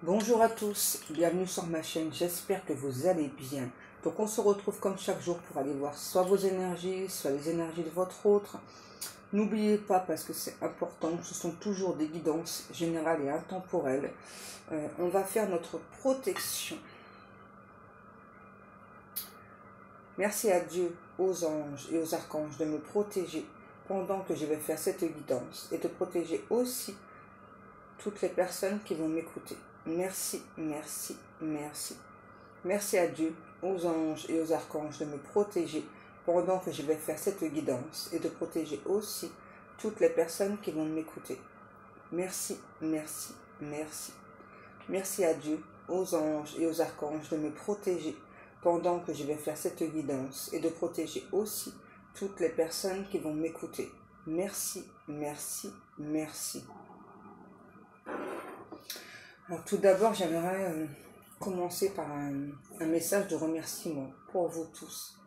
Bonjour à tous, bienvenue sur ma chaîne, j'espère que vous allez bien. Donc on se retrouve comme chaque jour pour aller voir soit vos énergies, soit les énergies de votre autre. N'oubliez pas, parce que c'est important, ce sont toujours des guidances générales et intemporelles. On va faire notre protection. Merci à Dieu, aux anges et aux archanges de me protéger pendant que je vais faire cette guidance et de protéger aussi toutes les personnes qui vont m'écouter. Merci, merci, merci. Merci à Dieu, aux anges et aux archanges de me protéger pendant que je vais faire cette guidance et de protéger aussi toutes les personnes qui vont m'écouter. Merci, merci, merci. Merci à Dieu, aux anges et aux archanges de me protéger pendant que je vais faire cette guidance et de protéger aussi toutes les personnes qui vont m'écouter. Merci, merci, merci. Alors, tout d'abord, j'aimerais commencer par un message de remerciement pour vous tous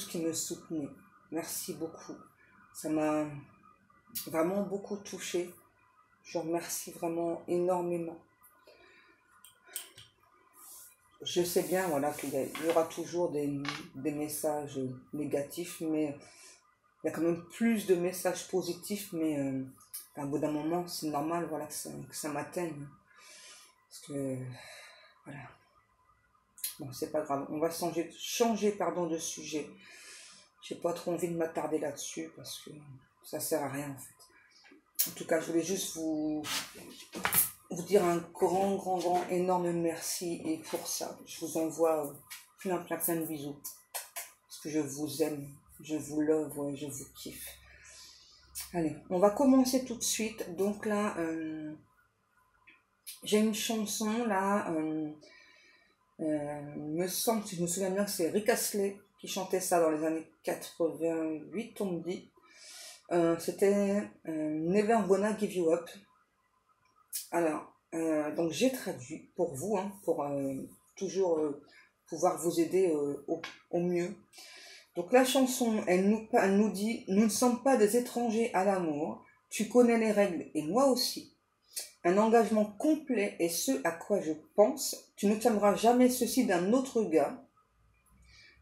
qui me soutenez. Merci beaucoup. Ça m'a vraiment beaucoup touchée. Je vous remercie vraiment énormément. Je sais bien voilà, qu'il y aura toujours des messages négatifs, mais il y a quand même plus de messages positifs, mais à bout d'un moment, c'est normal voilà, que ça m'atteigne. Parce que, voilà. Bon, c'est pas grave. On va changer de sujet. J'ai pas trop envie de m'attarder là-dessus parce que ça sert à rien, en fait. En tout cas, je voulais juste vous dire un grand, énorme merci. Et pour ça, je vous envoie plein de bisous. Parce que je vous aime, je vous love, ouais, je vous kiffe. Allez, on va commencer tout de suite. Donc là, j'ai une chanson là, me semble, si je me souviens bien, que c'est Rick Astley qui chantait ça dans les années 88, on me dit. C'était Never Gonna Give You Up. Alors, donc j'ai traduit pour vous, hein, pour toujours pouvoir vous aider au mieux. Donc la chanson, elle nous dit « Nous ne sommes pas des étrangers à l'amour, tu connais les règles et moi aussi. Un engagement complet est ce à quoi je pense. Tu ne tiendras jamais ceci d'un autre gars.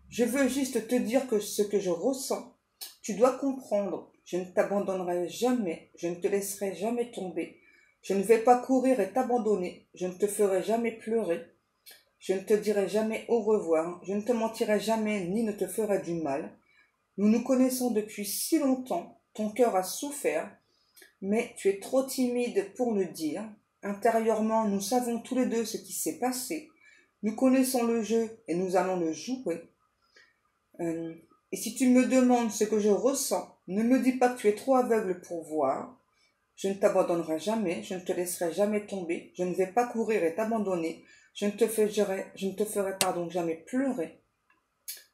Je veux juste te dire que ce que je ressens, tu dois comprendre. Je ne t'abandonnerai jamais. Je ne te laisserai jamais tomber. Je ne vais pas courir et t'abandonner. Je ne te ferai jamais pleurer. Je ne te dirai jamais au revoir. Je ne te mentirai jamais ni ne te ferai du mal. Nous nous connaissons depuis si longtemps. Ton cœur a souffert. Mais tu es trop timide pour le dire. Intérieurement, nous savons tous les deux ce qui s'est passé. Nous connaissons le jeu et nous allons le jouer. Et si tu me demandes ce que je ressens, ne me dis pas que tu es trop aveugle pour voir. Je ne t'abandonnerai jamais, je ne te laisserai jamais tomber. Je ne vais pas courir et t'abandonner. Je ne te ferai jamais pleurer.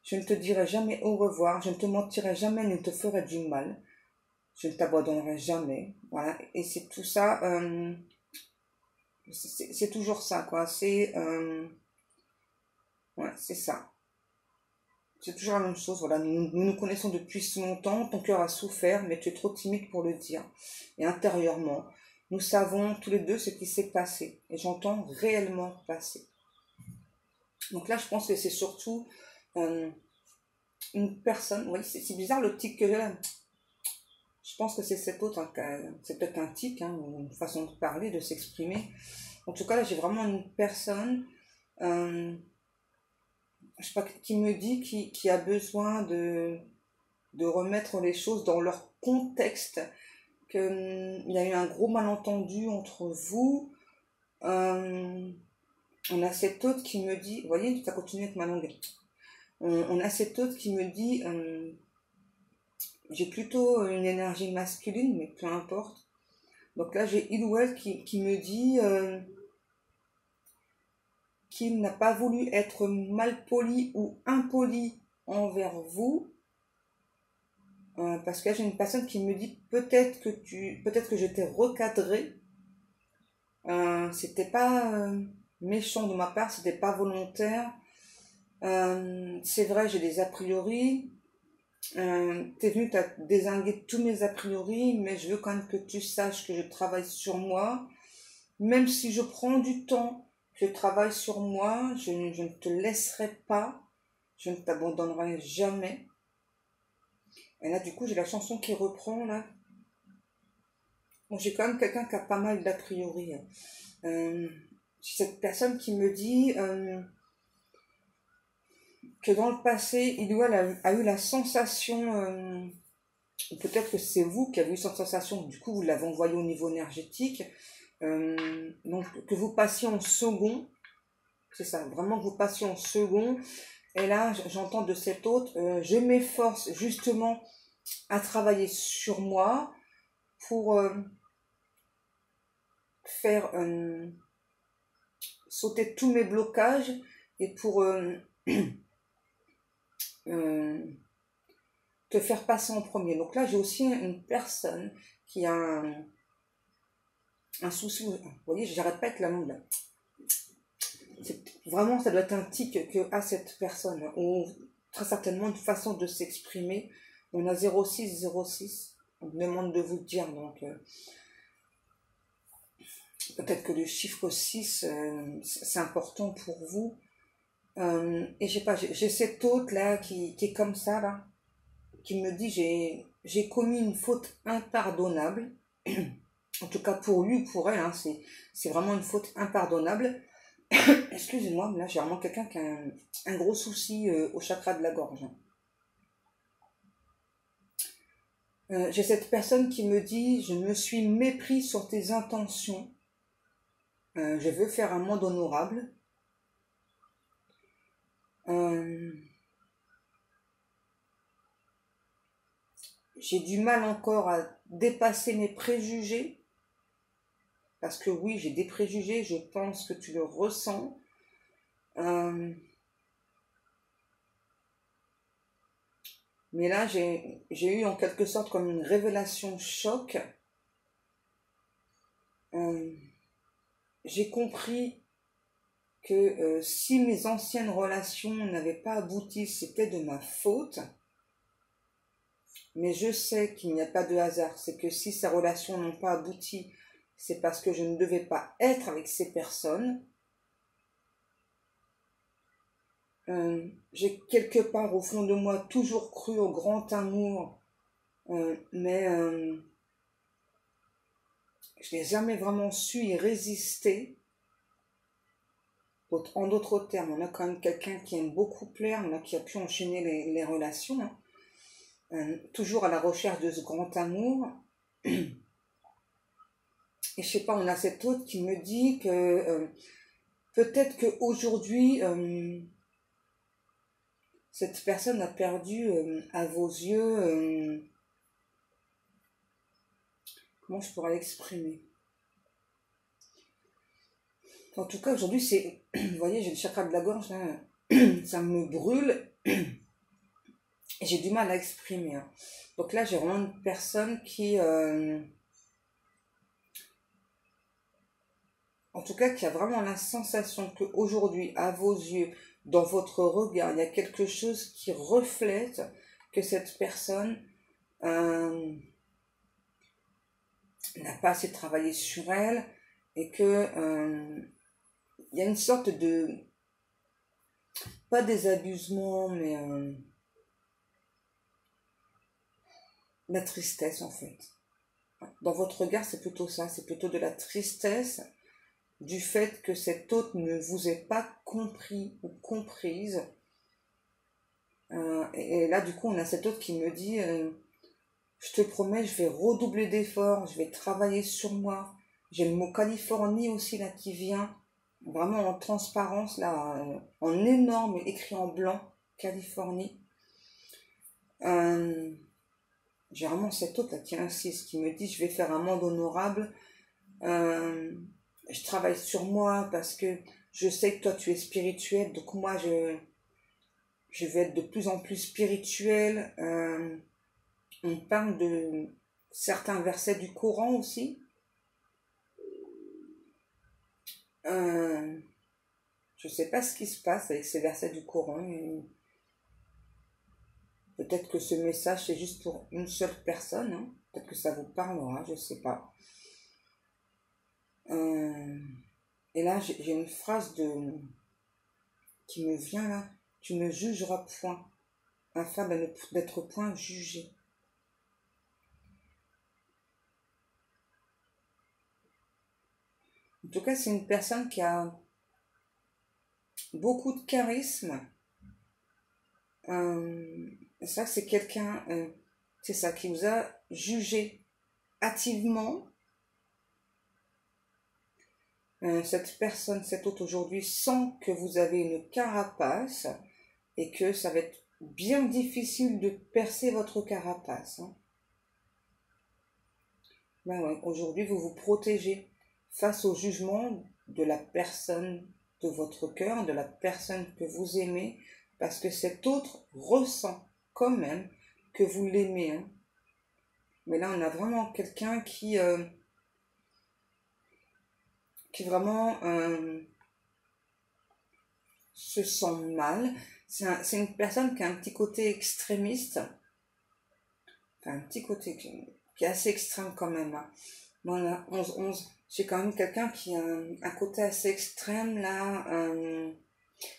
Je ne te dirai jamais au revoir. Je ne te mentirai jamais ni ne te ferai du mal. Je ne t'abandonnerai jamais. Voilà, et c'est tout ça, c'est toujours ça, quoi. Ouais, c'est ça. C'est toujours la même chose, voilà. Nous connaissons depuis si longtemps, ton cœur a souffert, mais tu es trop timide pour le dire. Et intérieurement, nous savons tous les deux ce qui s'est passé. Et j'entends réellement passer. Donc là, je pense que c'est surtout une personne, oui, c'est bizarre le tic que j'ai là. Je pense que c'est cet autre, hein, c'est peut-être un tic, hein, ou une façon de parler, de s'exprimer. En tout cas, là, j'ai vraiment une personne, je sais pas, qui me dit qui a besoin de remettre les choses dans leur contexte, qu'il y a eu un gros malentendu entre vous. On a cet autre qui me dit, vous voyez, ça continue avec ma langue. On a cet autre qui me dit... j'ai plutôt une énergie masculine, mais peu importe. Donc là, j'ai il ou elle qui me dit qu'il n'a pas voulu être malpoli ou impoli envers vous. Parce que là, j'ai une personne qui me dit peut-être que je t'ai recadré. C'était pas méchant de ma part, c'était pas volontaire. C'est vrai, j'ai des a priori. T'es venu dézinguer tous mes a priori, mais je veux quand même que tu saches que je travaille sur moi. même si je prends du temps, je travaille sur moi, je ne te laisserai pas, je ne t'abandonnerai jamais. Et là, du coup, j'ai la chanson qui reprend, là. Bon, j'ai quand même quelqu'un qui a pas mal d'a priori. Euh, cette personne qui me dit que dans le passé, il ou elle a eu la sensation, ou peut-être que c'est vous qui avez eu cette sensation, du coup, vous l'avez envoyé au niveau énergétique, donc que vous passiez en second, c'est ça, vraiment que vous passiez en second. Et là, j'entends de cet autre, je m'efforce justement à travailler sur moi pour faire sauter tous mes blocages et pour euh, te faire passer en premier. Donc là, j'ai aussi une personne qui a un souci. Vous voyez, je répète la langue là. Vraiment, ça doit être un tic que a cette personne, ou très certainement une façon de s'exprimer. On a 0606, on me demande de vous dire, donc peut-être que le chiffre 6, c'est important pour vous. Et je sais pas, j'ai cet autre là qui est comme ça là, qui me dit j'ai commis une faute impardonnable. En tout cas pour lui ou pour elle, hein, c'est vraiment une faute impardonnable. Excusez-moi, mais là j'ai vraiment quelqu'un qui a un gros souci au chakra de la gorge. J'ai cette personne qui me dit je me suis mépris sur tes intentions. Je veux faire un monde honorable. J'ai du mal encore à dépasser mes préjugés. Parce que oui, j'ai des préjugés, je pense que tu le ressens. Mais là, j'ai eu en quelque sorte comme une révélation choc. J'ai compris que si mes anciennes relations n'avaient pas abouti, c'était de ma faute. Mais je sais qu'il n'y a pas de hasard. C'est que si ces relations n'ont pas abouti, c'est parce que je ne devais pas être avec ces personnes. J'ai quelque part au fond de moi toujours cru au grand amour, mais je n'ai jamais vraiment su y résister. En d'autres termes, on a quand même quelqu'un qui aime beaucoup plaire, on a qui a pu enchaîner les relations, hein. Toujours à la recherche de ce grand amour. Et je sais pas, on a cet autre qui me dit que peut-être qu'aujourd'hui, cette personne a perdu à vos yeux, comment je pourrais l'exprimer? En tout cas, aujourd'hui, c'est, vous voyez, j'ai le chakra de la gorge, là, ça me brûle, et j'ai du mal à exprimer, hein. Donc là, j'ai vraiment une personne qui, en tout cas, qui a vraiment la sensation qu'aujourd'hui, à vos yeux, dans votre regard, il y a quelque chose qui reflète que cette personne n'a pas assez travaillé sur elle et que il y a une sorte de, pas désabusement, mais la tristesse en fait. Dans votre regard, c'est plutôt ça, c'est plutôt de la tristesse du fait que cet autre ne vous ait pas compris ou comprise. Et là, du coup, on a cet autre qui me dit je te promets, je vais redoubler d'efforts, je vais travailler sur moi. J'ai le mot Californie aussi là qui vient, vraiment en transparence, là, en énorme, écrit en blanc, Californie. J'ai vraiment cet autre là qui insiste, qui me dit je vais faire un monde honorable. Je travaille sur moi parce que je sais que toi tu es spirituel, donc moi je vais être de plus en plus spirituel. On parle de certains versets du Coran aussi. Je ne sais pas ce qui se passe avec ces versets du Coran. Peut-être que ce message c'est juste pour une seule personne, hein. Peut-être que ça vous parlera, je ne sais pas. Euh, et là, j'ai une phrase qui me vient là. Tu ne jugeras point, afin d'être point jugé. En tout cas, c'est une personne qui a beaucoup de charisme. C'est vrai que c'est quelqu'un, c'est ça, qui vous a jugé hâtivement. Cette personne, cet autre aujourd'hui, sent que vous avez une carapace et que ça va être bien difficile de percer votre carapace. Hein. Ben ouais, aujourd'hui, vous vous protégez face au jugement de la personne de votre cœur, de la personne que vous aimez, parce que cet autre ressent quand même que vous l'aimez. Hein. Mais là, on a vraiment quelqu'un qui vraiment se sent mal. C'est une personne qui a un petit côté extrémiste, enfin un petit côté qui est assez extrême quand même. Hein. Voilà, 11-11. J'ai quand même quelqu'un qui a un côté assez extrême là.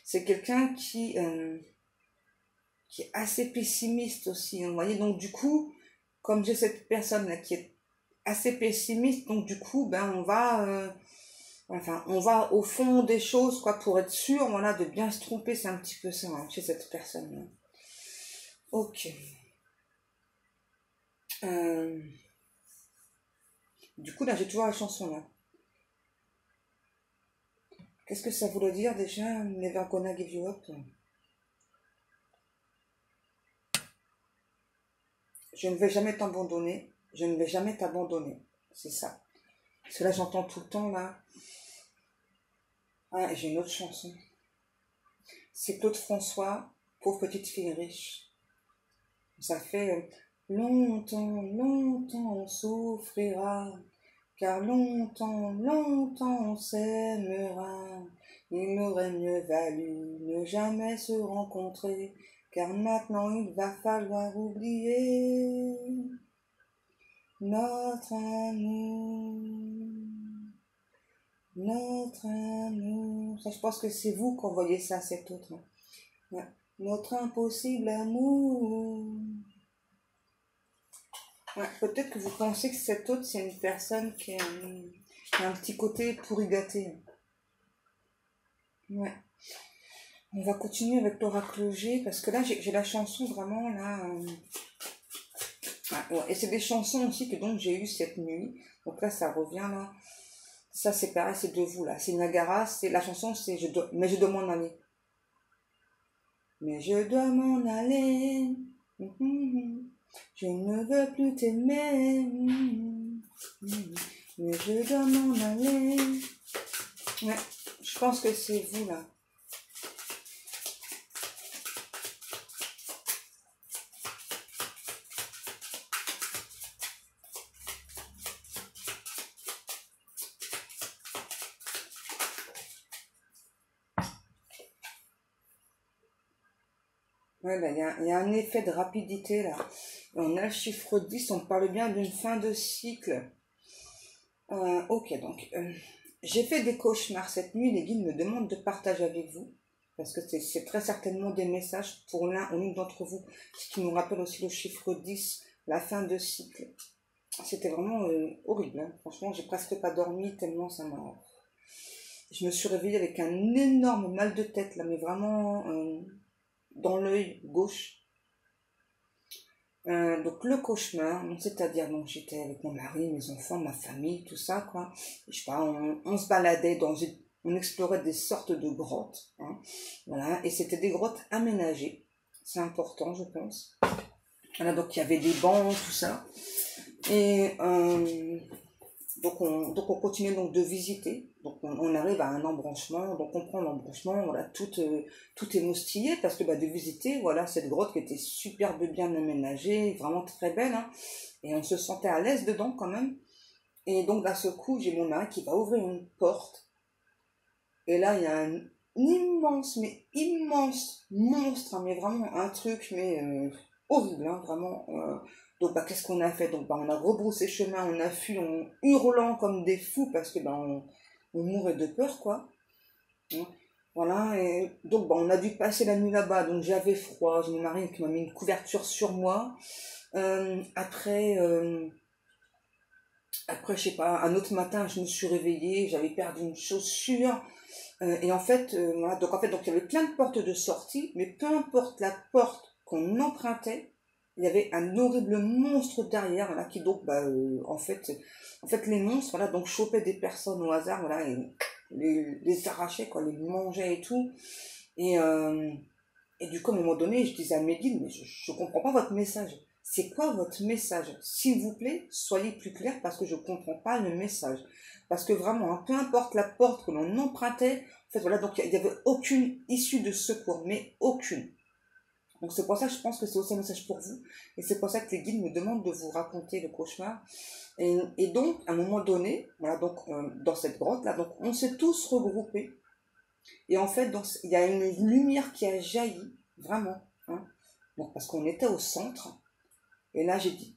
C'est quelqu'un qui est assez pessimiste aussi. Hein, vous voyez, donc du coup, comme j'ai cette personne là qui est assez pessimiste, donc du coup, ben on va au fond des choses, quoi, pour être sûr, voilà, de bien se tromper, c'est un petit peu ça, hein, chez cette personne-là. Ok. Euh, du coup, là, j'ai toujours la chanson, là. Qu'est-ce que ça voulait dire, déjà, Never Gonna Give You Up? Je ne vais jamais t'abandonner, je ne vais jamais t'abandonner. C'est ça. Parce que là, j'entends tout le temps, là. Ah, et j'ai une autre chanson. C'est Claude François, Pauvre petite fille riche. Ça fait longtemps, longtemps on souffrira, car longtemps, longtemps on s'aimera. Il aurait mieux valu ne jamais se rencontrer, car maintenant il va falloir oublier notre amour, notre amour. Ça, je pense que c'est vous qui envoyez ça à cet autre. Hein. Ouais. Notre impossible amour. Ouais, peut-être que vous pensez que cet autre, c'est une personne qui a un petit côté pourri gâté. Ouais. On va continuer avec l'oracle G, parce que là, j'ai la chanson vraiment, là... Ouais, et c'est des chansons aussi que donc j'ai eues cette nuit. Donc là, ça revient, là. Ça, c'est pareil, c'est de vous, là. C'est Niagara, c'est la chanson, c'est mais je dois m'en aller. Mais je dois m'en aller. Je ne veux plus t'aimer. Mais je dois m'en aller. Ouais, je pense que c'est vous là. Ouais, là, il y a un effet de rapidité là. On a le chiffre 10, on parle bien d'une fin de cycle. Ok, donc j'ai fait des cauchemars cette nuit. Les guides me demandent de partager avec vous. Parce que c'est très certainement des messages pour l'un ou l'une d'entre vous. Ce qui nous rappelle aussi le chiffre 10, la fin de cycle. C'était vraiment horrible. Hein. Franchement, j'ai presque pas dormi tellement ça m'a... Je me suis réveillée avec un énorme mal de tête, là, mais vraiment dans l'œil gauche. Donc le cauchemar, donc, c'est-à-dire donc j'étais avec mon mari, mes enfants, ma famille, tout ça quoi. Et, je sais pas, on se baladait on explorait des sortes de grottes, hein, voilà, et c'était des grottes aménagées. C'est important, je pense. Voilà, donc il y avait des bancs, tout ça. Et donc on continue donc de visiter. Donc on arrive à un embranchement, donc on prend l'embranchement, voilà, tout est moustillé parce que de visiter, voilà, cette grotte qui était superbe bien aménagée, vraiment très belle, hein, et on se sentait à l'aise dedans quand même. Et donc d'un seul coup, j'ai mon mari qui va ouvrir une porte, et là il y a un immense, mais immense monstre, hein, mais vraiment un truc, mais horrible, hein, vraiment. Donc, bah, qu'est-ce qu'on a fait? Donc, bah, on a rebroussé chemin, on a fui en hurlant comme des fous parce que, bah, on mourait de peur, quoi. Hein. Voilà, et donc, bah, on a dû passer la nuit là-bas. Donc, j'avais froid, j'ai mon mari qui m'a mis une couverture sur moi. Après, je sais pas, un autre matin, je me suis réveillée, j'avais perdu une chaussure. Et en fait, voilà, donc il y avait plein de portes de sortie, mais peu importe la porte qu'on empruntait, il y avait un horrible monstre derrière, voilà, qui donc, bah, en fait, les monstres, voilà, donc chopaient des personnes au hasard, voilà, et les arrachaient, quoi, les mangeaient et tout. Et, euh, et du coup, à un moment donné, je disais à mes guides, mais je comprends pas votre message. C'est quoi votre message? S'il vous plaît, soyez plus clair parce que je comprends pas le message. Parce que vraiment, hein, peu importe la porte que l'on empruntait, en fait, voilà, donc il n'y avait aucune issue de secours, mais aucune. Donc c'est pour ça que je pense que c'est aussi un message pour vous. Et c'est pour ça que les guides me demandent de vous raconter le cauchemar. Et donc, à un moment donné, voilà, donc dans cette grotte-là, donc on s'est tous regroupés. Et en fait, il y a une lumière qui a jailli, vraiment. Hein. Donc, parce qu'on était au centre. Et là, j'ai dit,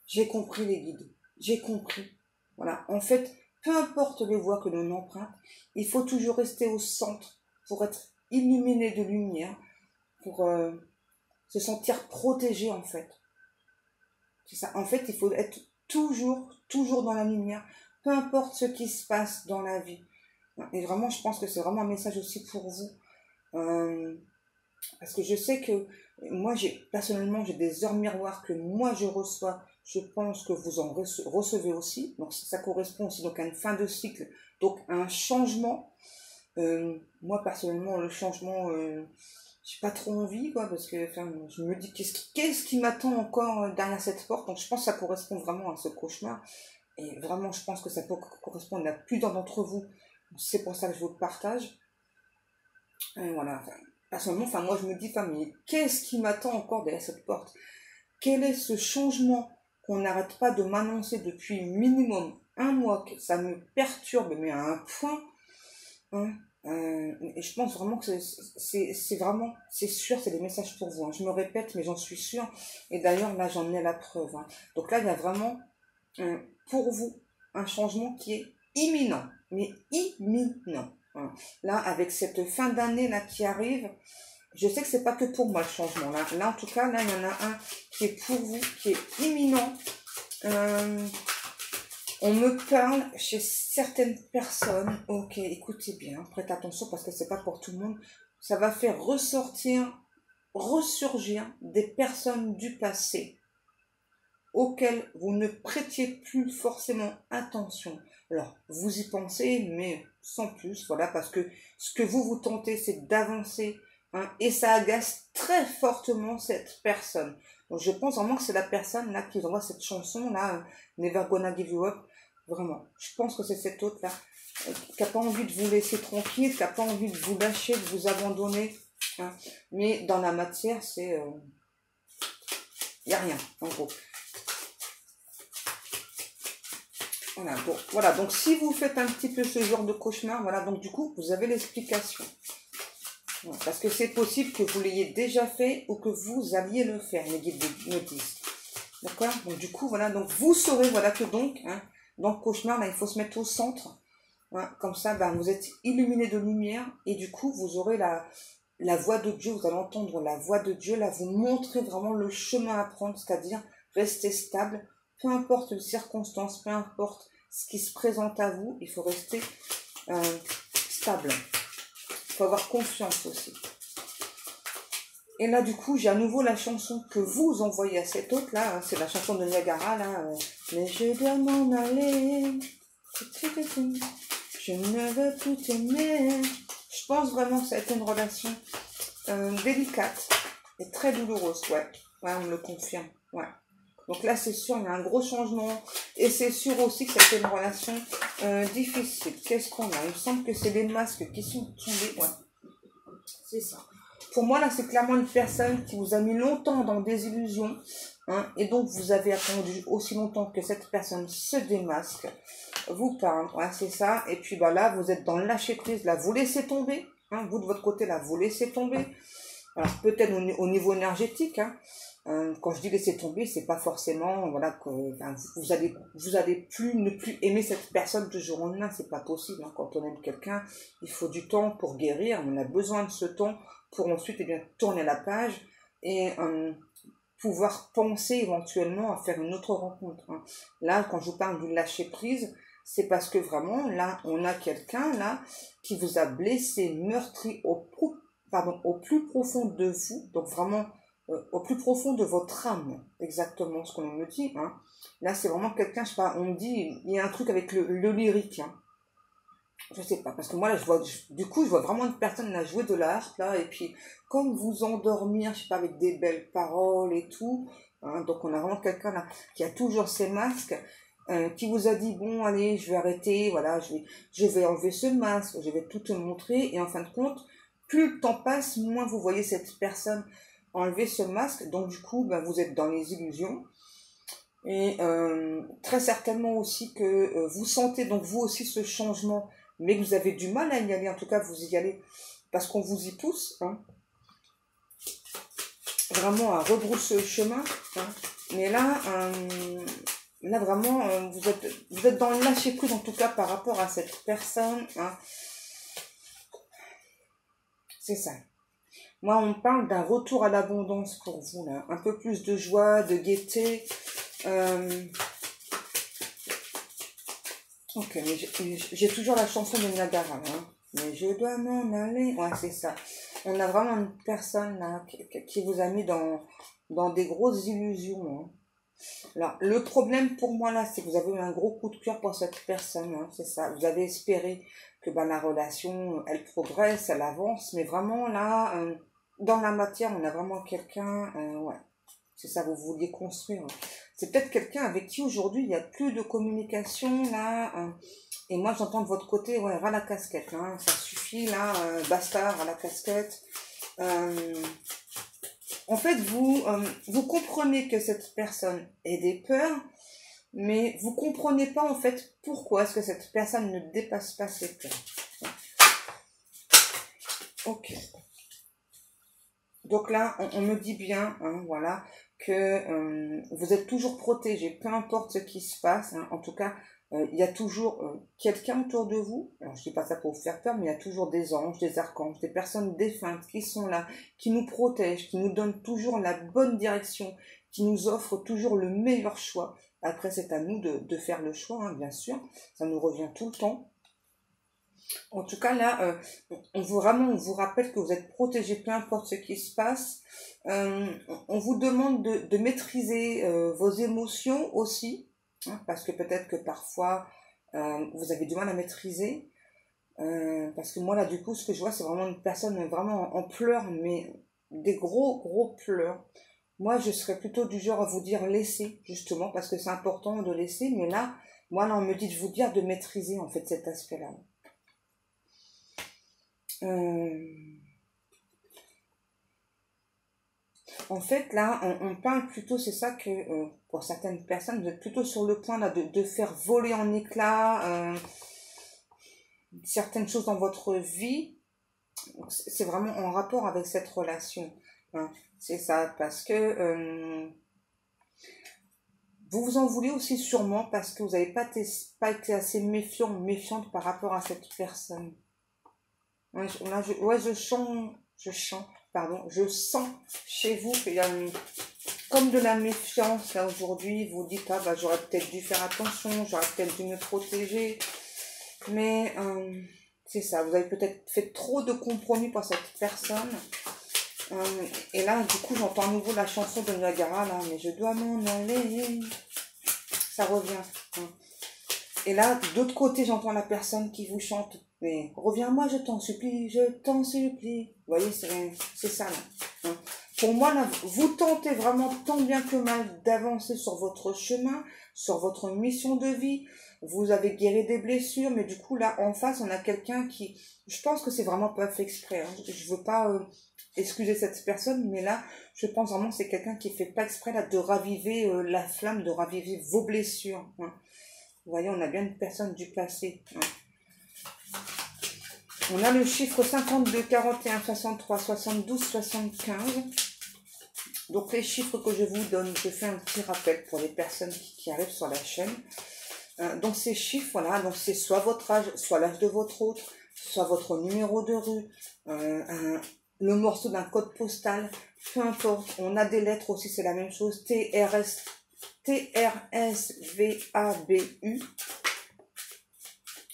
j'ai compris les guides. J'ai compris. Voilà. En fait, peu importe les voies que l'on emprunte, il faut toujours rester au centre pour être illuminé de lumière, pour se sentir protégé, en fait. C'est ça. En fait, il faut être toujours dans la lumière, peu importe ce qui se passe dans la vie. Et vraiment, je pense que c'est vraiment un message aussi pour vous. Parce que je sais que moi, personnellement, j'ai des heures miroirs que moi je reçois. Je pense que vous en recevez aussi. Donc, ça correspond aussi donc, à une fin de cycle, donc à un changement. Moi, personnellement, le changement, j'ai pas trop envie, quoi, parce que je me dis qu'est-ce qui m'attend encore derrière cette porte. Donc, je pense que ça correspond vraiment à ce cauchemar. Et vraiment, je pense que ça peut correspondre à plusieurs d'entre vous. C'est pour ça que je vous le partage. Voilà. Personnellement, moi, je me dis, mais qu'est-ce qui m'attend encore derrière cette porte? Quel est ce changement qu'on n'arrête pas de m'annoncer depuis minimum un mois, que ça me perturbe, mais à un point. Hein, et je pense vraiment que c'est sûr, c'est des messages pour vous. Hein. Je me répète, mais j'en suis sûre. Et d'ailleurs, là, j'en ai la preuve. Hein. Donc là, il y a vraiment, pour vous, un changement qui est imminent. Mais imminent. Hein. Là, avec cette fin d'année là qui arrive, je sais que c'est pas que pour moi le changement. Là, en tout cas, là, il y en a un qui est pour vous, qui est imminent. On me parle chez certaines personnes. Ok, écoutez bien, prêtez attention parce que c'est pas pour tout le monde. Ça va faire ressurgir des personnes du passé auxquelles vous ne prêtiez plus forcément attention. Alors, vous y pensez, mais sans plus, voilà, parce que ce que vous tentez, c'est d'avancer, hein, et ça agace très fortement cette personne. Donc, je pense vraiment que c'est la personne là qui vous envoie cette chanson là, Never Gonna Give You Up. Vraiment, je pense que c'est cette autre là qui n'a pas envie de vous laisser tranquille, qui n'a pas envie de vous lâcher, de vous abandonner. Hein. Mais dans la matière, c'est il n'y a rien, en gros. Voilà, donc si vous faites un petit peu ce genre de cauchemar, voilà, donc du coup, vous avez l'explication. Voilà, parce que c'est possible que vous l'ayez déjà fait ou que vous alliez le faire, les guides me disent. D'accord? Donc du coup, voilà, donc vous saurez, voilà, que donc, hein, dans le cauchemar, là, il faut se mettre au centre. Hein, comme ça, vous êtes illuminé de lumière et du coup, vous aurez la voix de Dieu, vous allez entendre la voix de Dieu, là, vous montrer vraiment le chemin à prendre, c'est-à-dire rester stable, peu importe les circonstances, peu importe ce qui se présente à vous, il faut rester stable. Il faut avoir confiance aussi. Et là, du coup, j'ai à nouveau la chanson que vous envoyez à cette autre, là, hein, c'est la chanson de Niagara, là, mais je dois m'en aller, je ne veux plus t'aimer. Je pense vraiment que ça a été une relation délicate et très douloureuse, ouais, on me le confirme, ouais. Donc là, c'est sûr, il y a un gros changement. Et c'est sûr aussi que ça a été une relation difficile. Qu'est-ce qu'on a? Il me semble que c'est les masques qui sont tombés. Ouais, c'est ça. Pour moi, là, c'est clairement une personne qui vous a mis longtemps dans des illusions. Hein, et donc, vous avez attendu aussi longtemps que cette personne se démasque, vous parle. Ouais, c'est ça. Et puis, là, vous êtes dans le lâcher prise. Là, vous laissez tomber. Hein, vous, de votre côté, là, vous laissez tomber. Alors peut-être au niveau énergétique, hein, quand je dis laisser tomber, c'est pas forcément voilà que vous allez plus ne plus aimer cette personne du jour au lendemain, c'est pas possible. Hein. Quand on aime quelqu'un, il faut du temps pour guérir. On a besoin de ce temps pour ensuite bien tourner la page et pouvoir penser éventuellement à faire une autre rencontre. Hein. Là, quand je vous parle du lâcher prise, c'est parce que vraiment là, on a quelqu'un là qui vous a blessé, meurtri au plus profond de vous, donc vraiment au plus profond de votre âme, exactement ce qu'on me dit. Hein. Là, c'est vraiment quelqu'un, je sais pas, on me dit, il y a un truc avec le lyrique. Hein. Je sais pas, parce que moi, là, du coup, je vois vraiment une personne là jouer de l'art, là, et puis, comme vous endormir, je sais pas, avec des belles paroles et tout. Hein, donc, on a vraiment quelqu'un là qui a toujours ses masques. Qui vous a dit bon allez je vais arrêter, voilà je vais enlever ce masque, je vais tout te montrer et en fin de compte plus le temps passe, moins vous voyez cette personne enlever ce masque, donc du coup ben, vous êtes dans les illusions et très certainement aussi que vous sentez donc vous aussi ce changement mais que vous avez du mal à y aller, en tout cas vous y allez parce qu'on vous y pousse, hein, vraiment à rebrousser le chemin, hein, mais là, vraiment, vous êtes dans le lâcher prise, en tout cas, par rapport à cette personne. Hein. C'est ça. Moi, on parle d'un retour à l'abondance pour vous, là. Un peu plus de joie, de gaieté. Ok, mais j'ai toujours la chanson de Niagara, hein. Mais je dois m'en aller. Ouais, c'est ça. On a vraiment une personne, là, qui vous a mis dans des grosses illusions, hein. Alors, le problème pour moi là, c'est que vous avez eu un gros coup de cœur pour cette personne, hein, c'est ça. Vous avez espéré que ben, la relation, elle progresse, elle avance, mais vraiment là, dans la matière, on a vraiment quelqu'un, ouais, c'est ça, vous vouliez construire. Hein. C'est peut-être quelqu'un avec qui aujourd'hui il n'y a plus de communication là, et moi j'entends de votre côté, ouais, ras la casquette, hein, ça suffit là, basta, ras la casquette. En fait, vous comprenez que cette personne ait des peurs, mais vous comprenez pas en fait pourquoi est-ce que cette personne ne dépasse pas ses peurs. Ok. Donc là, on me dit bien, hein, voilà, que vous êtes toujours protégé, peu importe ce qui se passe. Hein, en tout cas, il y a toujours quelqu'un autour de vous. Alors, je dis pas ça pour vous faire peur, mais il y a toujours des anges, des archanges, des personnes défuntes qui sont là, qui nous protègent, qui nous donnent toujours la bonne direction, qui nous offrent toujours le meilleur choix. Après, c'est à nous de faire le choix, hein, bien sûr. Ça nous revient tout le temps. En tout cas, là, on vous rappelle que vous êtes protégé, peu importe ce qui se passe. On vous demande de maîtriser vos émotions aussi, hein, parce que peut-être que parfois, vous avez du mal à maîtriser. Parce que moi, là, du coup, ce que je vois, c'est vraiment une personne vraiment en pleurs, mais des gros, gros pleurs. Moi, je serais plutôt du genre à vous dire laisser, justement, parce que c'est important de laisser. Mais là, moi, là, on me dit de vous dire de maîtriser, en fait, cet aspect-là. En fait, là, on parle plutôt, c'est ça que pour certaines personnes, vous êtes plutôt sur le point là, de faire voler en éclats certaines choses dans votre vie. C'est vraiment en rapport avec cette relation. Hein. C'est ça, parce que vous vous en voulez aussi sûrement parce que vous n'avez pas été assez méfiant ou méfiante par rapport à cette personne. Ouais, je sens chez vous qu'il y a comme de la méfiance là aujourd'hui. Vous dites, ah bah j'aurais peut-être dû faire attention, j'aurais peut-être dû me protéger. Mais c'est ça, vous avez peut-être fait trop de compromis pour cette personne. Et là, du coup, j'entends à nouveau la chanson de Niagara, là, mais je dois m'en aller. Ça revient. Hein. Et là, d'autre côté, j'entends la personne qui vous chante. Mais reviens-moi, je t'en supplie, je t'en supplie. Vous voyez, c'est ça, là. Hein. Pour moi, là, vous tentez vraiment tant bien que mal d'avancer sur votre chemin, sur votre mission de vie. Vous avez guéri des blessures, mais du coup, là, en face, on a quelqu'un qui... Je pense que c'est vraiment pas fait exprès. Hein. Je veux pas excuser cette personne, mais là, je pense vraiment que c'est quelqu'un qui fait pas exprès, là, de raviver la flamme, de raviver vos blessures. Hein. Vous voyez, on a bien une personne du passé. Hein. On a le chiffre 52, 41, 63, 72, 75. Donc les chiffres que je vous donne, je fais un petit rappel pour les personnes qui arrivent sur la chaîne. Donc ces chiffres, voilà, donc c'est soit votre âge, soit l'âge de votre hôte, soit votre numéro de rue, le morceau d'un code postal, peu importe. On a des lettres aussi, c'est la même chose. TRSVABU.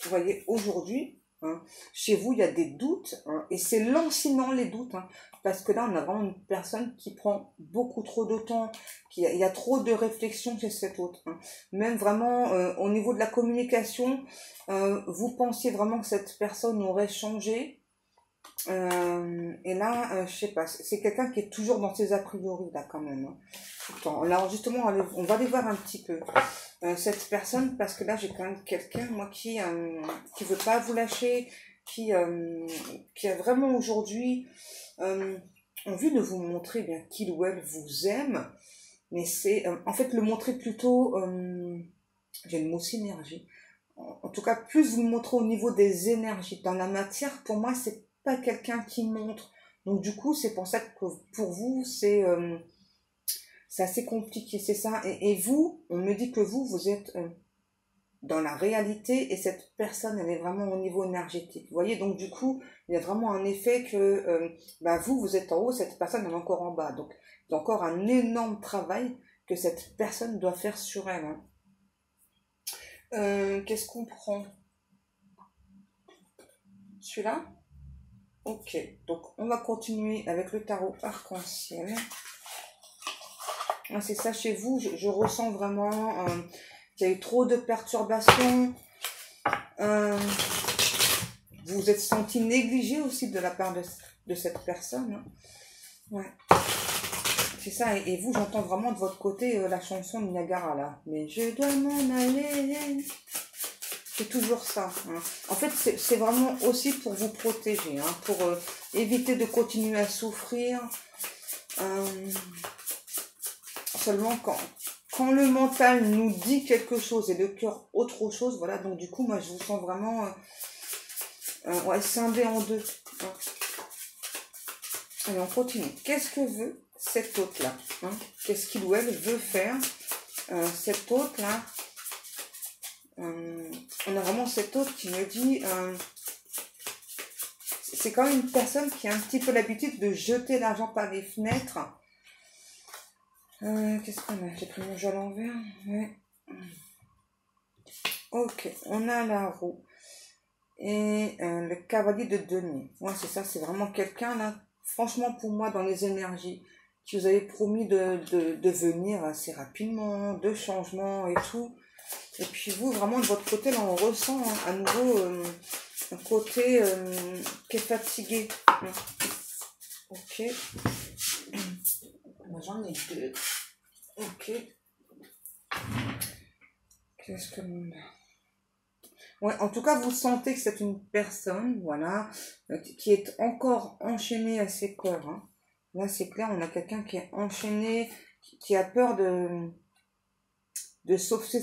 Vous voyez, aujourd'hui, hein, chez vous, il y a des doutes, hein, et c'est lancinant les doutes, hein, parce que là, on a vraiment une personne qui prend beaucoup trop de temps, il y a trop de réflexion chez cet autre. Hein. Même vraiment, au niveau de la communication, vous pensiez vraiment que cette personne aurait changé, et là, je sais pas, c'est quelqu'un qui est toujours dans ses a priori, là, quand même. Hein. Tout le temps. Là, justement, on va aller voir un petit peu cette personne, parce que là, j'ai quand même quelqu'un, moi, qui veut pas vous lâcher, qui a vraiment aujourd'hui envie de vous montrer bien qu'il ou elle vous aime, mais c'est, en fait, le montrer plutôt, j'ai le mot synergie. En tout cas, plus vous le montrez au niveau des énergies. Dans la matière, pour moi, c'est pas quelqu'un qui montre. Donc du coup, c'est pour ça que pour vous, c'est assez compliqué, c'est ça. Et vous, on me dit que vous êtes dans la réalité, et cette personne, elle est vraiment au niveau énergétique. Vous voyez, donc du coup, il y a vraiment un effet que vous êtes en haut, cette personne elle est encore en bas. Donc il y a encore un énorme travail que cette personne doit faire sur elle. Hein. Qu'est-ce qu'on prend? Celui-là? Ok, donc on va continuer avec le tarot arc-en-ciel. Ah, c'est ça chez vous, je ressens vraiment qu'il y a eu trop de perturbations. Vous vous êtes senti négligé aussi de la part de cette personne. Hein. Ouais, c'est ça, et vous, j'entends vraiment de votre côté la chanson de Niagara là. Mais je dois m'en aller. C'est toujours ça. Hein. En fait, c'est vraiment aussi pour vous protéger, hein, pour éviter de continuer à souffrir. Seulement quand le mental nous dit quelque chose et le cœur autre chose, voilà, donc du coup, moi, je vous sens vraiment scindé en deux. Hein. Allez, on continue. Qu'est-ce que veut cet hôte-là, hein? Qu'est-ce qu'il ou elle veut faire cet hôte-là? On a vraiment cet hôte qui me dit c'est quand même une personne qui a un petit peu l'habitude de jeter l'argent par les fenêtres. Qu'est-ce qu'on a? J'ai pris mon jeu à l'envers. Ouais. Ok, on a la roue et le cavalier de denier. Ouais, c'est ça, c'est vraiment quelqu'un là, franchement pour moi dans les énergies, qui vous avait promis de venir assez rapidement, de changement et tout. Et puis vous, vraiment de votre côté, là on ressent hein, à nouveau un côté qui est fatigué. Ok. Moi j'en ai deux. Ok. Qu'est-ce que l'on a? Ouais, en tout cas, vous sentez que c'est une personne, voilà, qui est encore enchaînée à ses corps. Hein. Là, c'est clair, on a quelqu'un qui est enchaîné, qui a peur de sauter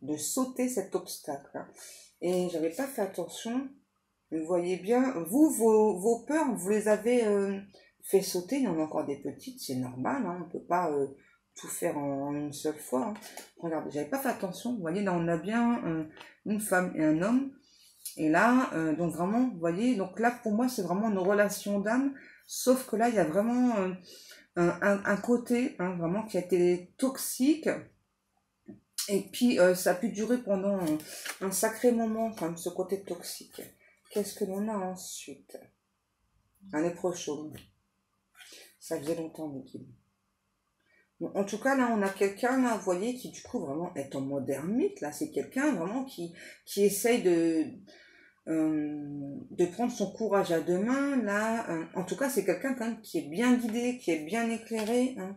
de sauter cet obstacle. Hein. Et j'avais pas fait attention. Vous voyez bien, vous, vos peurs, vous les avez fait sauter. Il y en a encore des petites, c'est normal. Hein, on peut pas tout faire en une seule fois. Hein. Regardez, j'avais pas fait attention. Vous voyez, là, on a bien une femme et un homme. Et là, donc vraiment, vous voyez, donc là, pour moi, c'est vraiment une relation d'âme. Sauf que là, il y a vraiment un côté, hein, vraiment, qui a été toxique. Et puis, ça a pu durer pendant un sacré moment, quand même, ce côté toxique. Qu'est-ce que l'on a ensuite? Un épreuve chaude. Ça faisait longtemps, dit-il. Bon, en tout cas, là, on a quelqu'un, là, vous voyez, qui, du coup, vraiment est en mode ermite. Là, c'est quelqu'un, vraiment, qui essaye de prendre son courage à deux mains. Là, en tout cas, c'est quelqu'un, quand même, qui est bien guidé, qui est bien éclairé. Hein.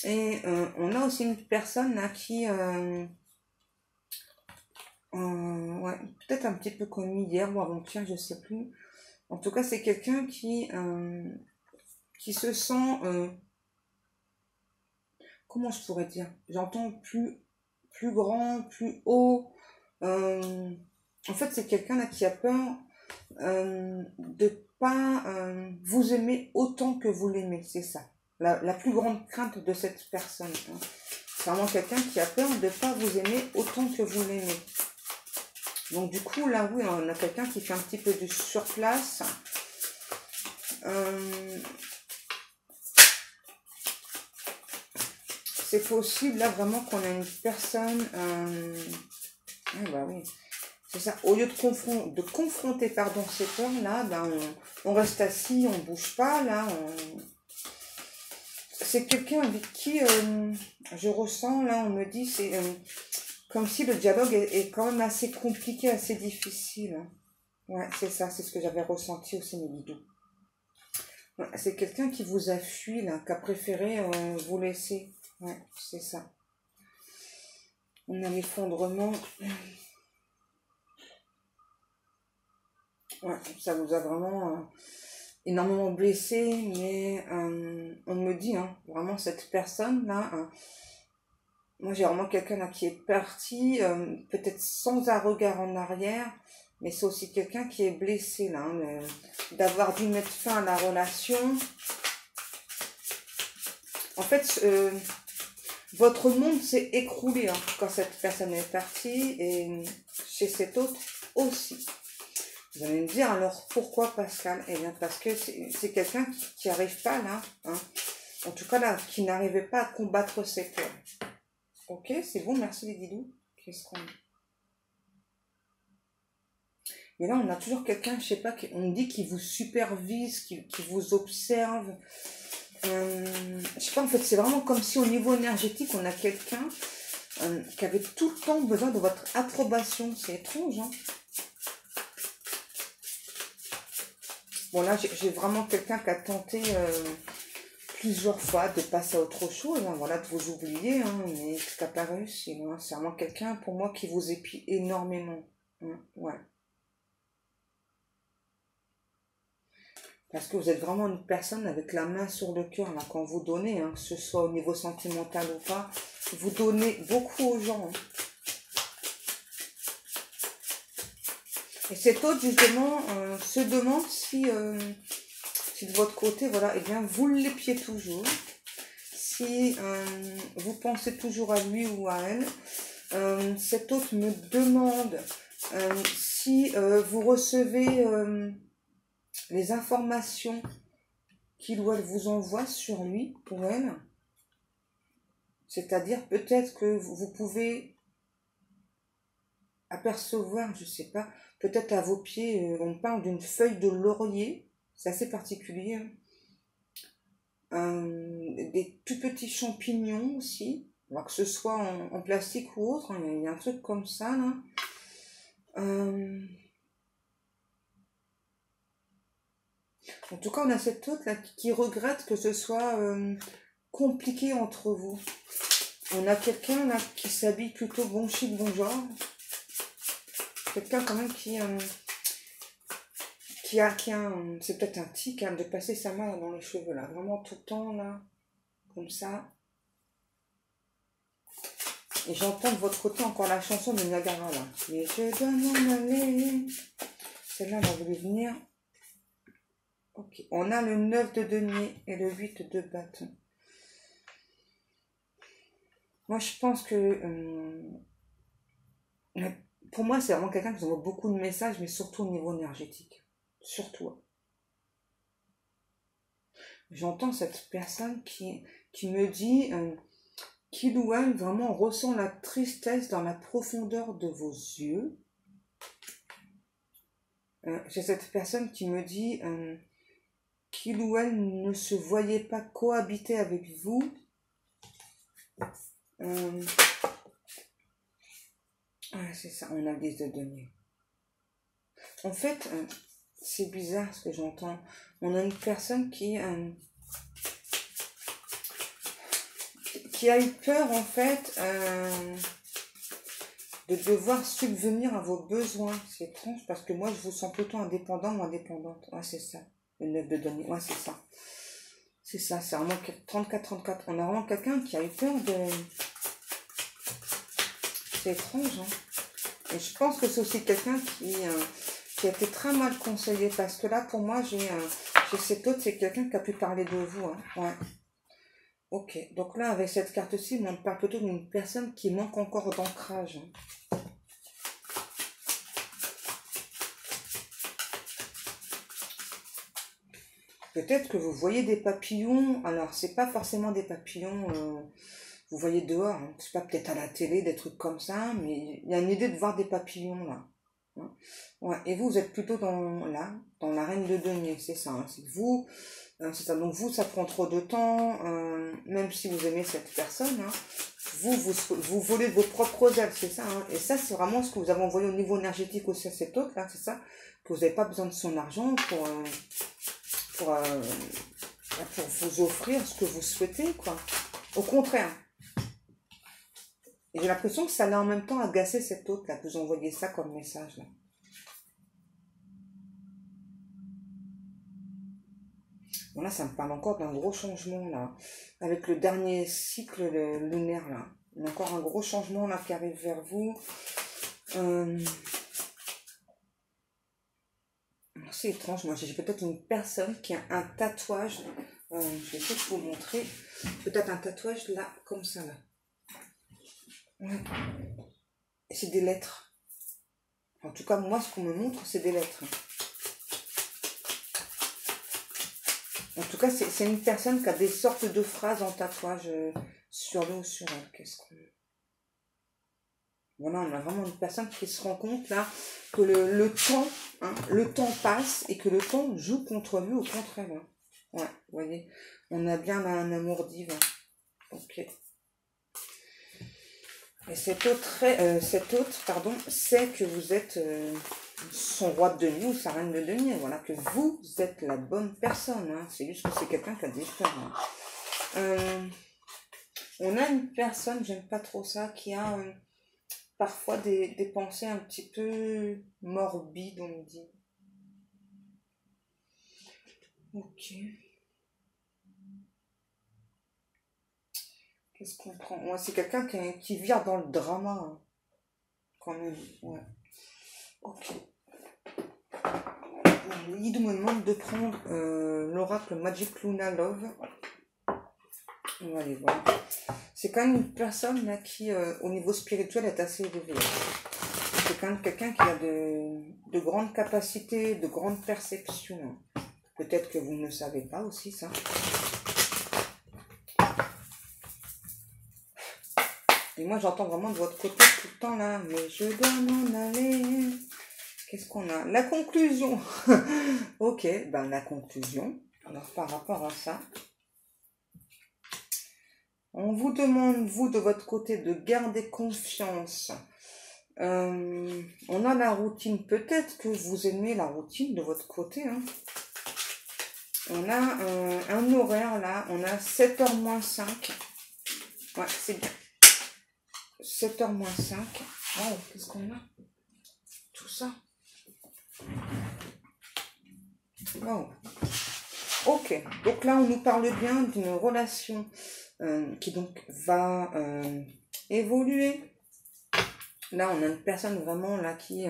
Et on a aussi une personne, là, qui... ouais, peut-être un petit peu comme hier ou avant-hier, je sais plus. En tout cas, c'est quelqu'un qui se sent, comment je pourrais dire, j'entends plus grand, plus haut, En fait, c'est quelqu'un là qui a peur de pas vous aimer autant que vous l'aimez, c'est ça. La plus grande crainte de cette personne. Hein. C'est vraiment quelqu'un qui a peur de pas vous aimer autant que vous l'aimez. Donc du coup, là, oui, on a quelqu'un qui fait un petit peu du surplace. C'est possible, là, vraiment, qu'on a une personne... Ah bah oui, c'est ça. Au lieu de confronter pardon, ces peurs-là, ben, on reste assis, on bouge pas, là. C'est quelqu'un avec qui je ressens, là, on me dit, c'est comme si le dialogue est quand même assez compliqué, assez difficile. Ouais, c'est ça, c'est ce que j'avais ressenti aussi, mes bidous. Ouais, c'est quelqu'un qui vous a fui, là, qui a préféré vous laisser. Ouais, c'est ça. On a l'effondrement. Ouais, ça vous a vraiment énormément blessé, mais on me dit, hein, vraiment, cette personne-là, moi j'ai vraiment quelqu'un là qui est parti, peut-être sans un regard en arrière, mais c'est aussi quelqu'un qui est blessé, là, hein, d'avoir dû mettre fin à la relation. En fait, votre monde s'est écroulé hein, quand cette personne est partie, et chez cet autre aussi. Vous allez me dire, alors pourquoi Pascal? Eh bien parce que c'est quelqu'un qui n'arrive pas là, hein. En tout cas là, qui n'arrivait pas à combattre ses peurs. Ok, c'est bon, merci les guidous. Qu'est-ce qu'on... Et là, on a toujours quelqu'un, je sais pas, on dit qui vous supervise, qui vous observe. Je sais pas, en fait, c'est vraiment comme si au niveau énergétique, on a quelqu'un qui avait tout le temps besoin de votre approbation. C'est étrange, hein. Bon, là, j'ai vraiment quelqu'un qui a tenté plusieurs fois de passer à autre chose, hein, voilà, de vous oublier, hein, mais qui n'a pas réussi. Hein. C'est vraiment quelqu'un, pour moi, qui vous épie énormément. Hein, ouais. Parce que vous êtes vraiment une personne avec la main sur le cœur, là, quand vous donnez, hein, que ce soit au niveau sentimental ou pas, vous donnez beaucoup aux gens. Hein. Et cet autre, justement, se demande si de votre côté, voilà, eh bien, vous l'épiez toujours. Si vous pensez toujours à lui ou à elle. Cet autre me demande si vous recevez les informations qu'il ou elle vous envoie sur lui ou elle. C'est-à-dire peut-être que vous pouvez apercevoir, je sais pas, peut-être à vos pieds, on parle d'une feuille de laurier, c'est assez particulier, des tout petits champignons aussi, alors que ce soit en plastique ou autre, hein, il y a un truc comme ça là. En tout cas, on a cette autre là qui regrette que ce soit compliqué entre vous. On a quelqu'un là qui s'habille plutôt bon chic, bon genre. Quelqu'un quand même qui a c'est peut-être un tic hein, de passer sa main dans les cheveux là, vraiment tout le temps là, comme ça. Et j'entends de votre côté encore la chanson de Niagara là. Mais je dois m'en aller. Celle-là, elle a voulu venir. Ok. On a le 9 de denier et le 8 de bâton. Moi, je pense que... pour moi, c'est vraiment quelqu'un qui envoie beaucoup de messages, mais surtout au niveau énergétique. Surtout. J'entends cette personne qui me dit... qu'il ou elle vraiment ressent la tristesse dans la profondeur de vos yeux. J'ai cette personne qui me dit qu'il ou elle ne se voyait pas cohabiter avec vous. Ouais, c'est ça, on a le 10 de denier. En fait, c'est bizarre ce que j'entends. On a une personne qui a eu peur, en fait, de devoir subvenir à vos besoins. C'est étrange parce que moi, je vous sens plutôt indépendant ou indépendante. Ouais, c'est ça. Le 9 de denier. Ouais, c'est ça. C'est ça, c'est vraiment 34-34. On a vraiment quelqu'un qui a eu peur de... C'est étrange, hein. Et je pense que c'est aussi quelqu'un qui a été très mal conseillé. Parce que là, pour moi, j'ai cet autre, c'est quelqu'un qui a pu parler de vous. Hein. Ouais. Ok. Donc là, avec cette carte-ci, on parle plutôt d'une personne qui manque encore d'ancrage. Peut-être que vous voyez des papillons. Alors, c'est pas forcément des papillons... vous voyez dehors, hein. C'est pas peut-être à la télé, des trucs comme ça, mais il y a une idée de voir des papillons là. Hein. Ouais. Et vous êtes plutôt dans la reine de denier, c'est ça. Hein. C'est ça. Donc vous, ça prend trop de temps, même si vous aimez cette personne, hein, vous volez de vos propres ailes, c'est ça. Hein. Et ça, c'est vraiment ce que vous avez envoyé au niveau énergétique aussi à cet autre là, c'est ça. Que vous n'avez pas besoin de son argent pour vous offrir ce que vous souhaitez, quoi. Au contraire. Et j'ai l'impression que ça l'a en même temps agacé cet autre là, que vous envoyez ça comme message là. Bon là, ça me parle encore d'un gros changement là. Avec le dernier cycle lunaire là. Il y a encore un gros changement là qui arrive vers vous. C'est étrange, moi j'ai peut-être une personne qui a un tatouage. Je vais essayer de vous montrer. Peut-être un tatouage là, comme ça là. Ouais. Et c'est des lettres. En tout cas, moi, ce qu'on me montre, c'est des lettres. En tout cas, c'est une personne qui a des sortes de phrases en tatouage sur lui ou sur elle. Qu'est-ce qu'on... Voilà, on a vraiment une personne qui se rend compte là que le temps passe et que le temps joue contre lui ou contre elle. Hein. Ouais, vous voyez, on a bien un amour divin. Ok. Et cet autre, sait que vous êtes son roi de denier ou sa reine de denier. Voilà, que vous êtes la bonne personne. Hein. C'est juste que c'est quelqu'un qui a des peurs. Hein. On a une personne, j'aime pas trop ça, qui a parfois des pensées un petit peu morbides, on me dit. Ok. Qu'est-ce qu'on prend? Ouais, c'est quelqu'un qui vire dans le drama, hein, quand même. Ouais. Ok. Le guide me demande de prendre l'oracle Magic Luna Love. On va aller voir. C'est quand même une personne là qui, au niveau spirituel, est assez élevée. C'est quand même quelqu'un qui a de grandes capacités, de grandes perceptions. Peut-être que vous ne le savez pas aussi, ça. Et moi, j'entends vraiment de votre côté tout le temps là. Mais je dois m'en aller. Qu'est-ce qu'on a? La conclusion. Ok, ben la conclusion. Alors, par rapport à ça, on vous demande, vous, de votre côté, de garder confiance. On a la routine. Peut-être que vous aimez la routine de votre côté. Hein. On a un horaire là. On a 7h moins 5. Ouais, c'est bien. 7h moins 5. Wow, qu'est-ce qu'on a? Tout ça. Wow. Ok, donc là on nous parle bien d'une relation qui donc va évoluer. Là on a une personne vraiment là qui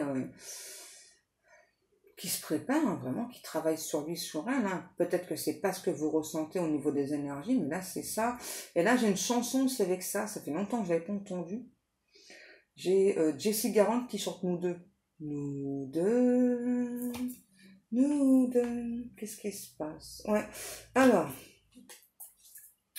se prépare, hein, vraiment, qui travaille sur lui, sur elle. Hein. Peut-être que c'est pas ce que vous ressentez au niveau des énergies, mais là c'est ça. Et là j'ai une chanson, c'est avec ça fait longtemps que je l'avais pas entendu. J'ai Jessie Garand qui chante Nous deux. Nous deux... Nous deux, qu'est-ce qui se passe? Ouais. Alors,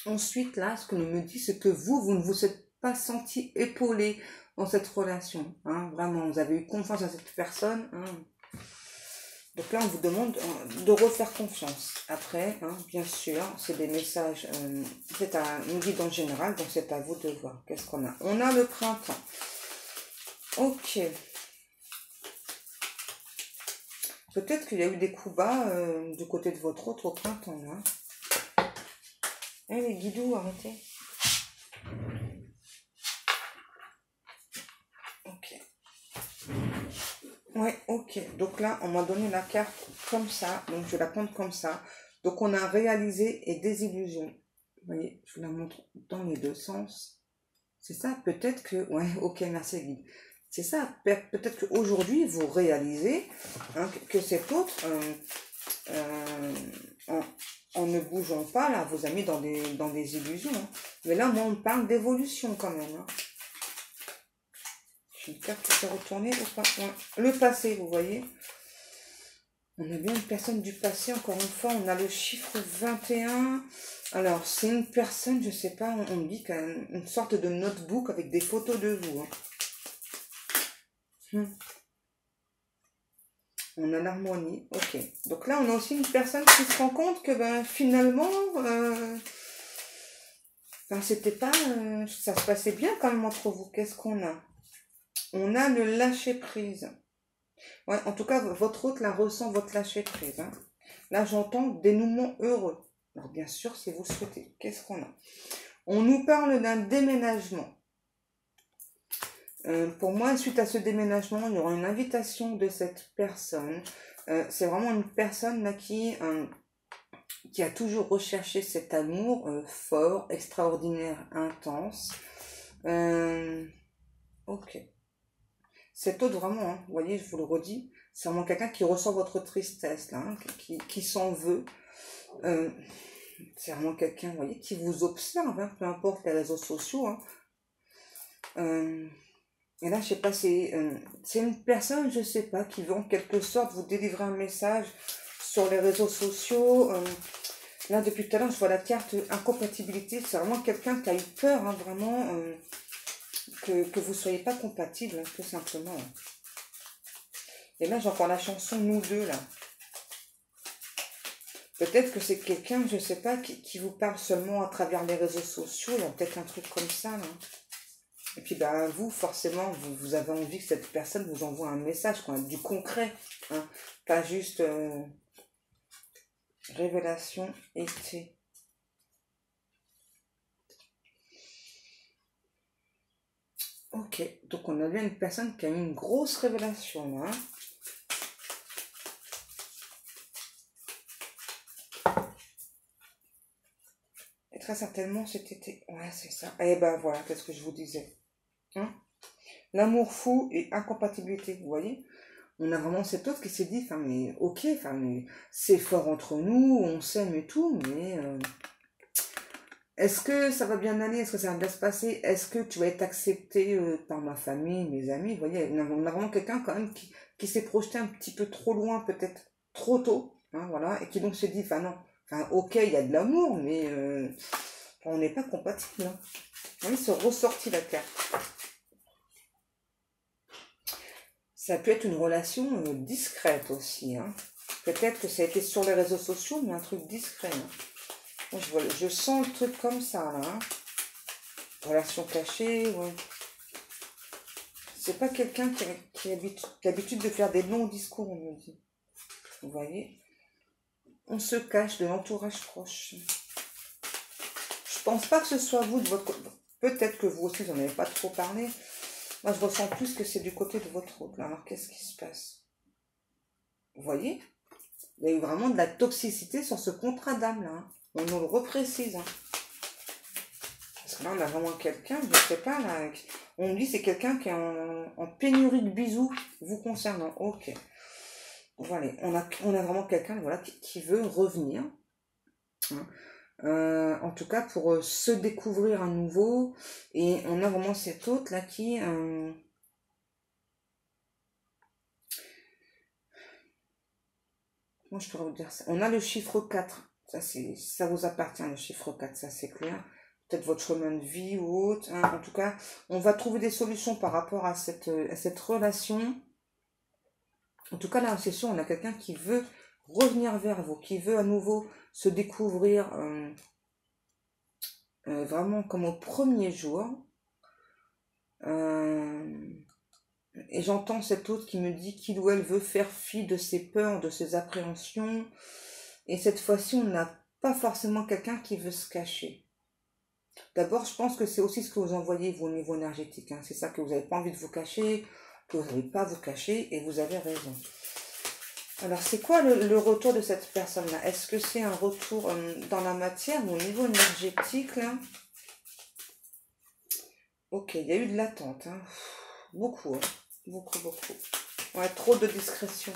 ensuite, là, ce que nous me dit, c'est que vous ne vous êtes pas senti épaulé dans cette relation. Hein, vraiment, vous avez eu confiance à cette personne. Hein. Donc là, on vous demande de refaire confiance. Après, hein, bien sûr, c'est des messages, c'est un guide en général, donc c'est à vous de voir. Qu'est-ce qu'on a? On a le printemps. Ok. Peut-être qu'il y a eu des coups bas du côté de votre autre au printemps. Hein. Eh les guidous, arrêtez. Ok. Ouais, ok. Donc là, on m'a donné la carte comme ça. Donc je vais la prendre comme ça. Donc on a réalisé et des illusions. Vous voyez, je vous la montre dans les deux sens. C'est ça, peut-être que... Ouais, ok, merci guide. C'est ça, peut-être qu'aujourd'hui, vous réalisez hein, que cet autre, en ne bougeant pas, là, vous a mis dans des illusions. Hein. Mais là, moi, on parle d'évolution quand même. Hein. J'ai une carte qui s'est retournée. Ouais. Le passé, vous voyez. On a bien une personne du passé, encore une fois, on a le chiffre 21. Alors, c'est une personne, je sais pas, on dit qu'il y a une sorte de notebook avec des photos de vous. Hein. On a l'harmonie, ok. Donc là, on a aussi une personne qui se rend compte que finalement, c'était pas, ça se passait bien quand même entre vous. Qu'est-ce qu'on a? On a le lâcher prise. Ouais, en tout cas, votre hôte, là, ressent votre lâcher prise. Hein. Là, j'entends dénouement heureux. Alors, bien sûr, si vous le souhaitez. Qu'est-ce qu'on a? On nous parle d'un déménagement. Pour moi, suite à ce déménagement, il y aura une invitation de cette personne. C'est vraiment une personne là qui a toujours recherché cet amour fort, extraordinaire, intense. Ok. Cet autre, vraiment, hein, vous voyez, je vous le redis, c'est vraiment quelqu'un qui ressent votre tristesse, là, hein, qui s'en veut. C'est vraiment quelqu'un, vous voyez, qui vous observe, hein, peu importe les réseaux sociaux. Hein. Et là, je sais pas, c'est une personne, je sais pas, qui veut en quelque sorte vous délivrer un message sur les réseaux sociaux. Là, depuis tout à l'heure, je vois la carte incompatibilité. C'est vraiment quelqu'un qui a eu peur, hein, vraiment, que vous ne soyez pas compatible, hein, tout simplement. Et là, j'ai encore la chanson Nous deux, là. Peut-être que c'est quelqu'un, je sais pas, qui vous parle seulement à travers les réseaux sociaux. Il y a peut-être un truc comme ça, là. Et puis, vous, forcément, vous avez envie que cette personne vous envoie un message, quoi, du concret. Hein, pas juste révélation été. Ok, donc on a bien une personne qui a eu une grosse révélation, là. Et très certainement, c'était... Ouais, c'est ça. Et voilà, qu'est-ce que je vous disais. Hein? L'amour fou et incompatibilité, vous voyez? On a vraiment cet autre qui s'est dit, mais ok, mais c'est fort entre nous, on s'aime et tout, mais est-ce que ça va bien aller? Est-ce que ça va bien se passer? Est-ce que tu vas être accepté par ma famille, mes amis? Vous voyez, on a vraiment quelqu'un quand même qui s'est projeté un petit peu trop loin, peut-être trop tôt, hein, voilà, et qui donc s'est dit, non, ok, il y a de l'amour, mais on n'est pas compatible. Hein. Vous voyez, c'est ressorti la carte. Ça peut être une relation discrète aussi. Hein. Peut-être que ça a été sur les réseaux sociaux, mais un truc discret. Hein. Je sens le truc comme ça, là. Hein. Relation cachée, ouais. C'est pas quelqu'un qui a l'habitude de faire des longs discours, on me dit. Vous voyez? On se cache de l'entourage proche. Je pense pas que ce soit vous de votre côté. Peut-être que vous aussi, vous n'en avez pas trop parlé. Moi, je ressens plus que c'est du côté de votre autre. Alors, qu'est-ce qui se passe? Vous voyez? Il y a eu vraiment de la toxicité sur ce contrat d'âme, là. Hein. On nous le reprécise. Hein. Parce que là, on a vraiment quelqu'un, je ne sais pas, là. On me dit c'est quelqu'un qui est en pénurie de bisous vous concernant. Ok. Voilà. On a vraiment quelqu'un voilà, qui veut revenir. Hein. En tout cas, pour se découvrir à nouveau. Et on a vraiment cet autre, là, qui... Comment je pourrais vous dire ça? On a le chiffre 4. Ça vous appartient, le chiffre 4, ça c'est clair. Peut-être votre chemin de vie ou autre. Hein. En tout cas, on va trouver des solutions par rapport à cette relation. En tout cas, là, c'est sûr, on a quelqu'un qui veut revenir vers vous, qui veut à nouveau se découvrir vraiment comme au premier jour. Et j'entends cet autre qui me dit qu'il ou elle veut faire fi de ses peurs, de ses appréhensions. Et cette fois-ci, on n'a pas forcément quelqu'un qui veut se cacher. D'abord, je pense que c'est aussi ce que vous envoyez, vous, au niveau énergétique. Hein. C'est ça que vous n'avez pas envie de vous cacher, que vous n'avez pas à vous cacher, et vous avez raison. Alors, c'est quoi le retour de cette personne-là? Est-ce que c'est un retour dans la matière ou au niveau énergétique, là? Ok, il y a eu de l'attente. Hein. Beaucoup. Hein. Beaucoup, beaucoup. Ouais, trop de discrétion.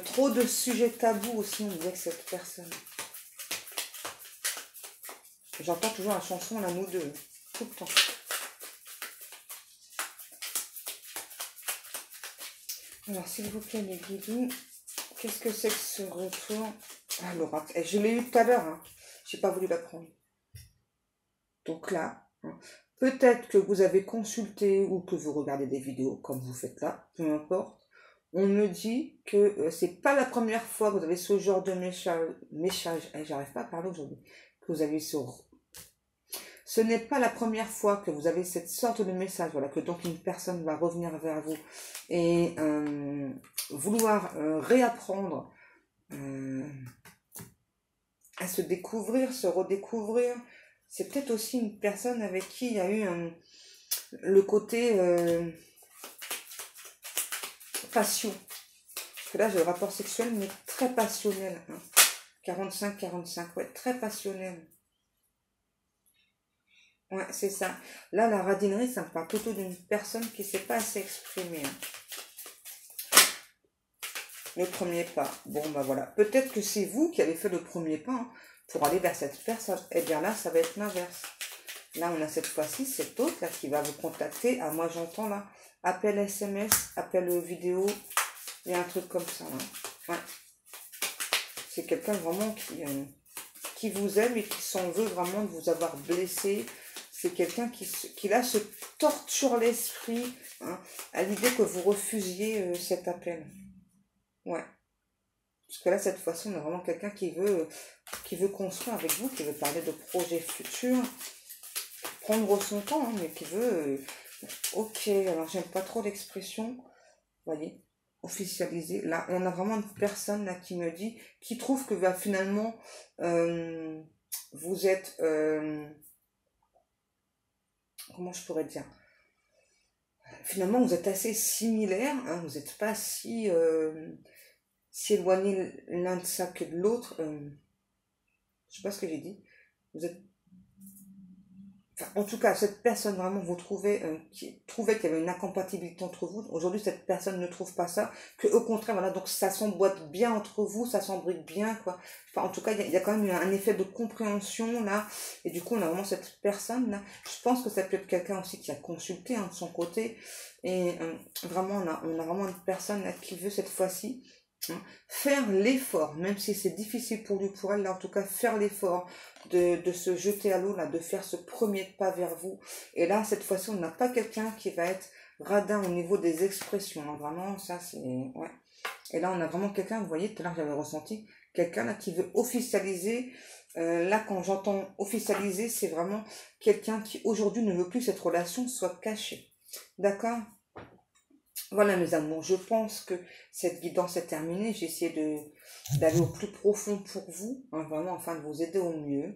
Trop de sujets tabous aussi, on dit avec cette personne. J'entends toujours la chanson, là, nous deux, tout le temps. Alors, s'il vous plaît, les guides, qu'est-ce que c'est que ce retour? Ah, l'oracle. Je l'ai eu tout à l'heure, hein. J'ai pas voulu la prendre. Donc là, hein, peut-être que vous avez consulté ou que vous regardez des vidéos, comme vous faites là, peu importe. On me dit que c'est pas la première fois que vous avez ce genre de message, j'arrive pas à parler aujourd'hui, que vous avez ce n'est pas la première fois que vous avez cette sorte de message, voilà, que donc une personne va revenir vers vous et vouloir réapprendre à se découvrir, se redécouvrir. C'est peut-être aussi une personne avec qui il y a eu le côté passion. Parce que là, j'ai le rapport sexuel, mais très passionnel. Hein. 45-45, ouais, très passionnel. Ouais, c'est ça. Là, la radinerie, ça me parle plutôt d'une personne qui ne sait pas assez exprimer. Hein. Le premier pas. Bon, bah voilà. Peut-être que c'est vous qui avez fait le premier pas hein, pour aller vers cette personne. Eh bien là, ça va être l'inverse. Là, on a cette fois-ci cet autre là qui va vous contacter. Ah, moi, j'entends là. Appel SMS, appel vidéo. Il y a un truc comme ça. Hein. Ouais. C'est quelqu'un vraiment qui vous aime et qui s'en veut vraiment de vous avoir blessé. C'est quelqu'un qui là se torture l'esprit hein, à l'idée que vous refusiez cet appel. Ouais. Parce que là, cette fois-ci, on a vraiment quelqu'un qui veut construire avec vous, qui veut parler de projets futurs, prendre son temps, hein, mais qui veut... ok, alors j'aime pas trop l'expression, voyez, officialiser. Là, on a vraiment une personne là qui me dit, qui trouve que bah, finalement, vous êtes... comment je pourrais dire? Finalement, vous êtes assez similaires, hein, vous n'êtes pas si éloignés l'un de ça que de l'autre. Je sais pas ce que j'ai dit. Vous êtes... Enfin, en tout cas, cette personne vraiment, vous trouvez, qui trouvait qu'il y avait une incompatibilité entre vous. Aujourd'hui, cette personne ne trouve pas ça. Que au contraire, voilà, donc ça s'emboîte bien entre vous, ça s'embrique bien, quoi. Enfin, en tout cas, il y a quand même un effet de compréhension, là. Et du coup, on a vraiment cette personne, là. Je pense que ça peut être quelqu'un aussi qui a consulté, hein, de son côté. Et vraiment, on a vraiment une personne, là, qui veut cette fois-ci hein, faire l'effort, même si c'est difficile pour lui, pour elle, là, en tout cas, faire l'effort de se jeter à l'eau, là, de faire ce premier pas vers vous. Et là, cette fois-ci, on n'a pas quelqu'un qui va être radin au niveau des expressions. Hein. Vraiment, ça, c'est... Ouais. Et là, on a vraiment quelqu'un, vous voyez, tout à l'heure, j'avais ressenti, quelqu'un là qui veut officialiser. Là, quand j'entends officialiser, c'est vraiment quelqu'un qui, aujourd'hui, ne veut plus que cette relation soit cachée. D'accord ? Voilà mes amours, je pense que cette guidance est terminée. J'ai essayé d'aller au plus profond pour vous, hein, vraiment afin de vous aider au mieux.